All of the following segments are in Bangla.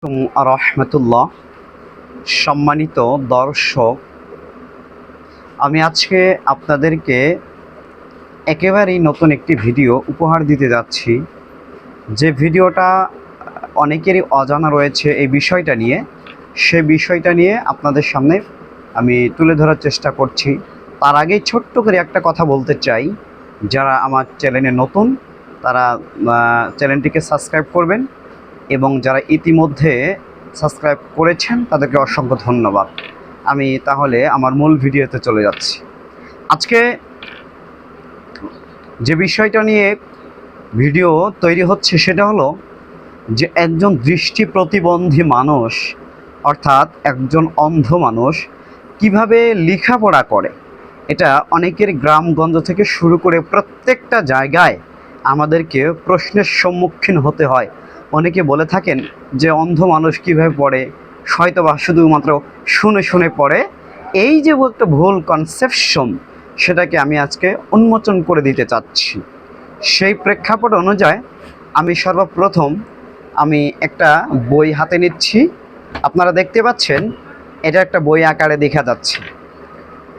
রহমতুল্লাহ। সম্মানিত দর্শক, আমি আজকে আপনাদেরকে একেবারেই নতুন একটি ভিডিও উপহার দিতে যাচ্ছি। যে ভিডিওটা অনেকেরই অজানা রয়েছে এই বিষয়টা নিয়ে, সে বিষয়টা নিয়ে আপনাদের সামনে আমি তুলে ধরার চেষ্টা করছি। তার আগে ছোট্ট করে একটা কথা বলতে চাই, যারা আমার চ্যানেলে নতুন তারা চ্যানেলটিকে সাবস্ক্রাইব করবেন, এবং যারা ইতিমধ্যে সাবস্ক্রাইব করেছেন তাদেরকে অসংখ্য ধন্যবাদ। আমি তাহলে আমার মূল ভিডিওতে চলে যাচ্ছি। আজকে যে বিষয়টা নিয়ে ভিডিও তৈরি হচ্ছে সেটা হলো যে একজন দৃষ্টি প্রতিবন্ধী মানুষ, অর্থাৎ একজন অন্ধ মানুষ কিভাবে লেখাপড়া করে। এটা অনেকের গ্রামগঞ্জ থেকে শুরু করে প্রত্যেকটা জায়গায় আমাদেরকে প্রশ্নের সম্মুখীন হতে হয়। অনেকে বলে থাকেন যে অন্ধ মানুষ কীভাবে পড়ে, হয়তোবা শুধুমাত্র শুনে শুনে পড়ে। এই যে একটা ভুল কনসেপশন, সেটাকে আমি আজকে উন্মোচন করে দিতে চাচ্ছি। সেই প্রেক্ষাপট অনুযায়ী আমি সর্বপ্রথম একটা বই হাতে নিচ্ছি। আপনারা দেখতে পাচ্ছেন এটা একটা বই আকারে দেখা যাচ্ছে,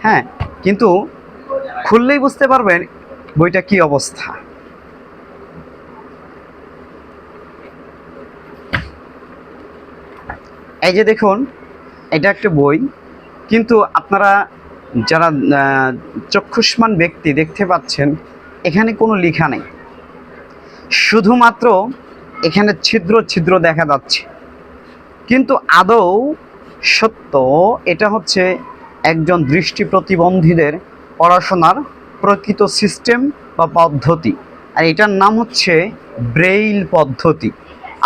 হ্যাঁ, কিন্তু খুললেই বুঝতে পারবেন বইটা কি অবস্থা। এই যে দেখুন, এটা একটা বই, কিন্তু আপনারা যারা চক্ষুষ্মান ব্যক্তি দেখতে পাচ্ছেন এখানে কোনো লেখা নেই, শুধুমাত্র এখানে ছিদ্র ছিদ্র দেখা যাচ্ছে। কিন্তু আদৌ সত্য এটা হচ্ছে একজন দৃষ্টি প্রতিবন্ধীদের পড়াশোনার প্রকৃত সিস্টেম বা পদ্ধতি, আর এটার নাম হচ্ছে ব্রেইল পদ্ধতি।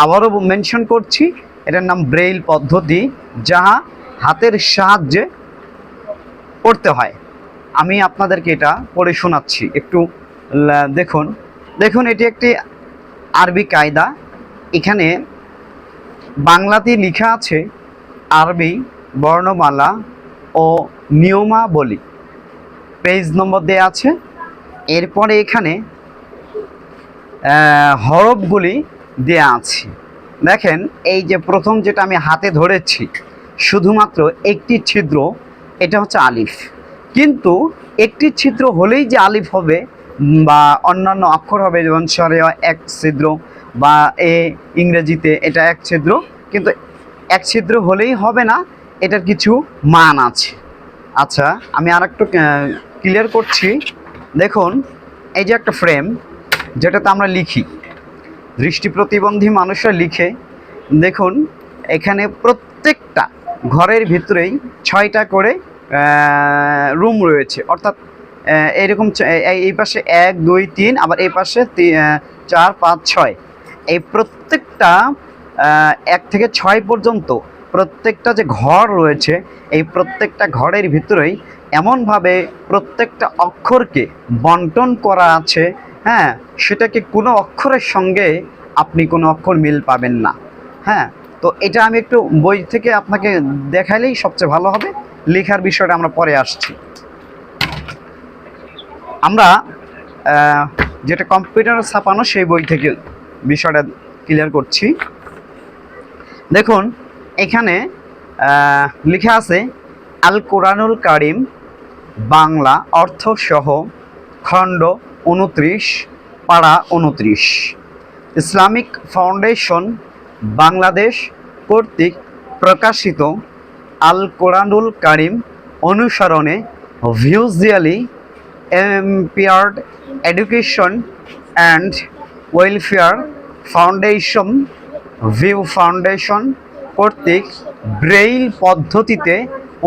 আবারও মেনশন করছি, এটার নাম ব্রেইল পদ্ধতি, যা হাতের সাহায্যে পড়তে হয়। আমি আপনাদেরকে এটা পড়ে শোনাচ্ছি, একটু দেখুন। দেখুন, এটি একটি আরবি কায়দা। এখানে বাংলাতে লেখা আছে আরবি বর্ণমালা ও নিয়মাবলী, পেজ নম্বর দেওয়া আছে। এরপরে এখানে হরফগুলি দেয়া আছে। দেখেন, এই যে প্রথম যেটা আমি হাতে ধরেছি, শুধুমাত্র একটি ছিদ্র, এটা হচ্ছে আলিফ। কিন্তু একটি ছিদ্র হলেই যে আলিফ হবে বা অন্যান্য অক্ষর হবে, যেমন স্বরে এক ছিদ্র, বা ইংরেজিতে এটা এক ছিদ্র, কিন্তু এক ছিদ্র হলেই হবে না, এটার কিছু মান আছে। আচ্ছা, আমি আর একটু ক্লিয়ার করছি। দেখুন, এই যে একটা ফ্রেম, যেটাতে আমরা লিখি, দৃষ্টি প্রতিবন্ধী মানুষরা লিখে। দেখুন, এখানে প্রত্যেকটা ঘরের ভিতরেই 6টা করে রুম রয়েছে, অর্থাৎ এরকম এই পাশে 1 2 3, আবার এই পাশে 4 5 6। এই প্রত্যেকটা 1 থেকে 6 পর্যন্ত প্রত্যেকটা যে ঘর রয়েছে, এই প্রত্যেকটা ঘরের ভিতরেই এমনভাবে প্রত্যেকটা অক্ষরকে বন্টন করা আছে, হ্যাঁ, সেটাকে কোনো অক্ষরের সঙ্গে আপনি কোনো অক্ষর মিল পাবেন না। হ্যাঁ, তো এটা আমি একটু বই থেকে আপনাকে দেখাইলেই সবচেয়ে ভালো হবে। লেখার বিষয়টা আমরা পরে আসছি। আমরা যেটা কম্পিউটারে ছাপানো সেই বই থেকে বিষয়টা ক্লিয়ার করছি। দেখুন, এখানে লেখা আছে আল কোরআনুল কারিম বাংলা অর্থসহ, খণ্ড 29, পাড়া 29, ইসলামিক ফাউন্ডেশন বাংলাদেশ কর্তৃক প্রকাশিত আল কোরআনুল কারিম অনুসরণে visually empowered education and welfare foundation ভিউ ফাউন্ডেশন কর্তৃক ব্রেইল পদ্ধতিতে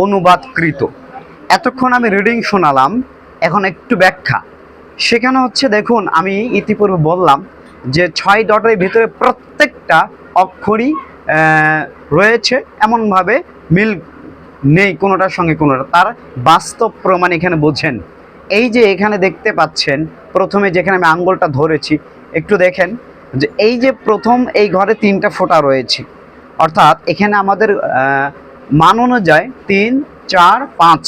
অনুবাদকৃত। এতক্ষণ আমি রিডিং শোনালাম, এখন একটু ব্যাখ্যা। সেখানে হচ্ছে, দেখুন, আমি ইতিপূর্বে বললাম যে 6 ডটের ভিতরে প্রত্যেকটা অক্ষরই রয়েছে, এমনভাবে মিল নেই কোনোটার সঙ্গে কোনোটা। তার বাস্তব প্রমাণ এখানে বোঝেন। এই যে এখানে দেখতে পাচ্ছেন, প্রথমে যেখানে আমি আঙ্গুলটা ধরেছি, একটু দেখেন যে এই যে প্রথম এই ঘরে 3টা ফোঁটা রয়েছে, অর্থাৎ এখানে আমাদের মান অনুযায়ী 3 4 5,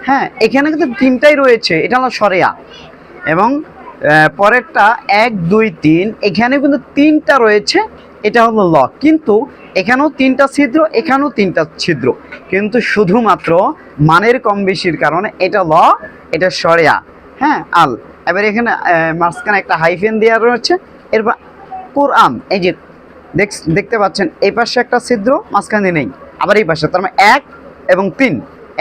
হ্যাঁ, এখানে কিন্তু 3টাই রয়েছে, এটা হলো সরেয়া। এবং পরেরটা 1 2 3, এখানে কিন্তু 3টা রয়েছে, এটা হলো ল। কিন্তু এখানেও 3টা ছিদ্র, এখানেও 3টা ছিদ্র, কিন্তু শুধুমাত্র মানের কম বেশির কারণে এটা ল, এটা শরিয়া, হ্যাঁ আল। এবার এখানে মাঝখানে একটা হাইফেন দেওয়া রয়েছে। এরপর কোরআন, এই যে দেখতে পাচ্ছেন এই পাশে একটা ছিদ্র, মাঝখানে নেই, আবার এই পাশে, তার মানে 1 এবং 3,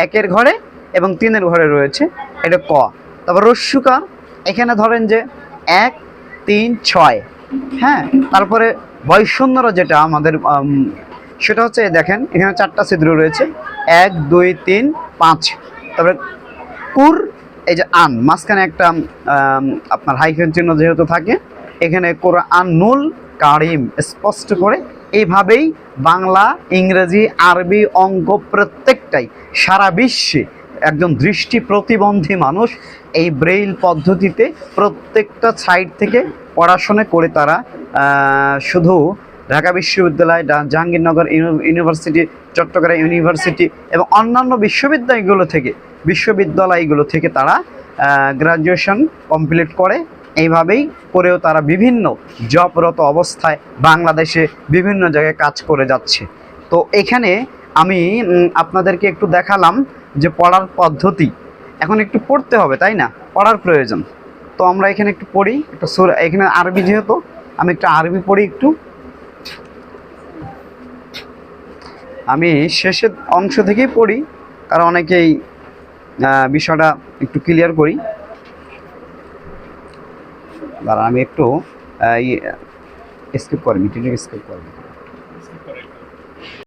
1-এর ঘরে এবং 3-এর ঘরে রয়েছে, এটা ক। তারপর রস্যুকার, এখানে ধরেন যে 1 3 6, হ্যাঁ। তারপরে বৈষণ্যরা যেটা আমাদের সেটা হচ্ছে দেখেন এখানে 4টা ছিদ্র রয়েছে, 1 2 3 5। তারপরে কুর, এই যে আন, মাঝখানে একটা আপনার হাইফেন চিহ্ন যেহেতু থাকে, এখানে কোরআনুল কারিম স্পষ্ট করে। এইভাবেই বাংলা, ইংরেজি, আরবি, অঙ্ক প্রত্যেকটাই সারা বিশ্বে একজন দৃষ্টি প্রতিবন্ধী মানুষ এই ব্রেইল পদ্ধতিতে প্রত্যেকটা সাইড থেকে পড়াশোনা করে তারা শুধু ঢাকা বিশ্ববিদ্যালয়, জাহাঙ্গীরনগর ইউনিভার্সিটি, চট্টগ্রাম ইউনিভার্সিটি এবং অন্যান্য বিশ্ববিদ্যালয়গুলো থেকে তারা গ্রাজুয়েশন কমপ্লিট করে। এইভাবেই করেও তারা বিভিন্ন জবরত অবস্থায় বাংলাদেশে বিভিন্ন জায়গায় কাজ করে যাচ্ছে। তো এখানে আমি আপনাদেরকে একটু দেখালাম যে পড়ার পদ্ধতি। এখন একটু পড়তে হবে, তাই না? পড়ার প্রয়োজন। তো আমরা এখানে একটু পড়ি, একটা সূরা, এখানে আরবি যেহেতু, আমি একটু আরবি পড়ি একটু। আমি শেষের অংশ থেকেই পড়ি, কারণ অনেকেই বিষয়টা একটু ক্লিয়ার করি। দাঁড়া, আমি একটু স্কিপ করি, ভিডিওটি স্কিপ করবো।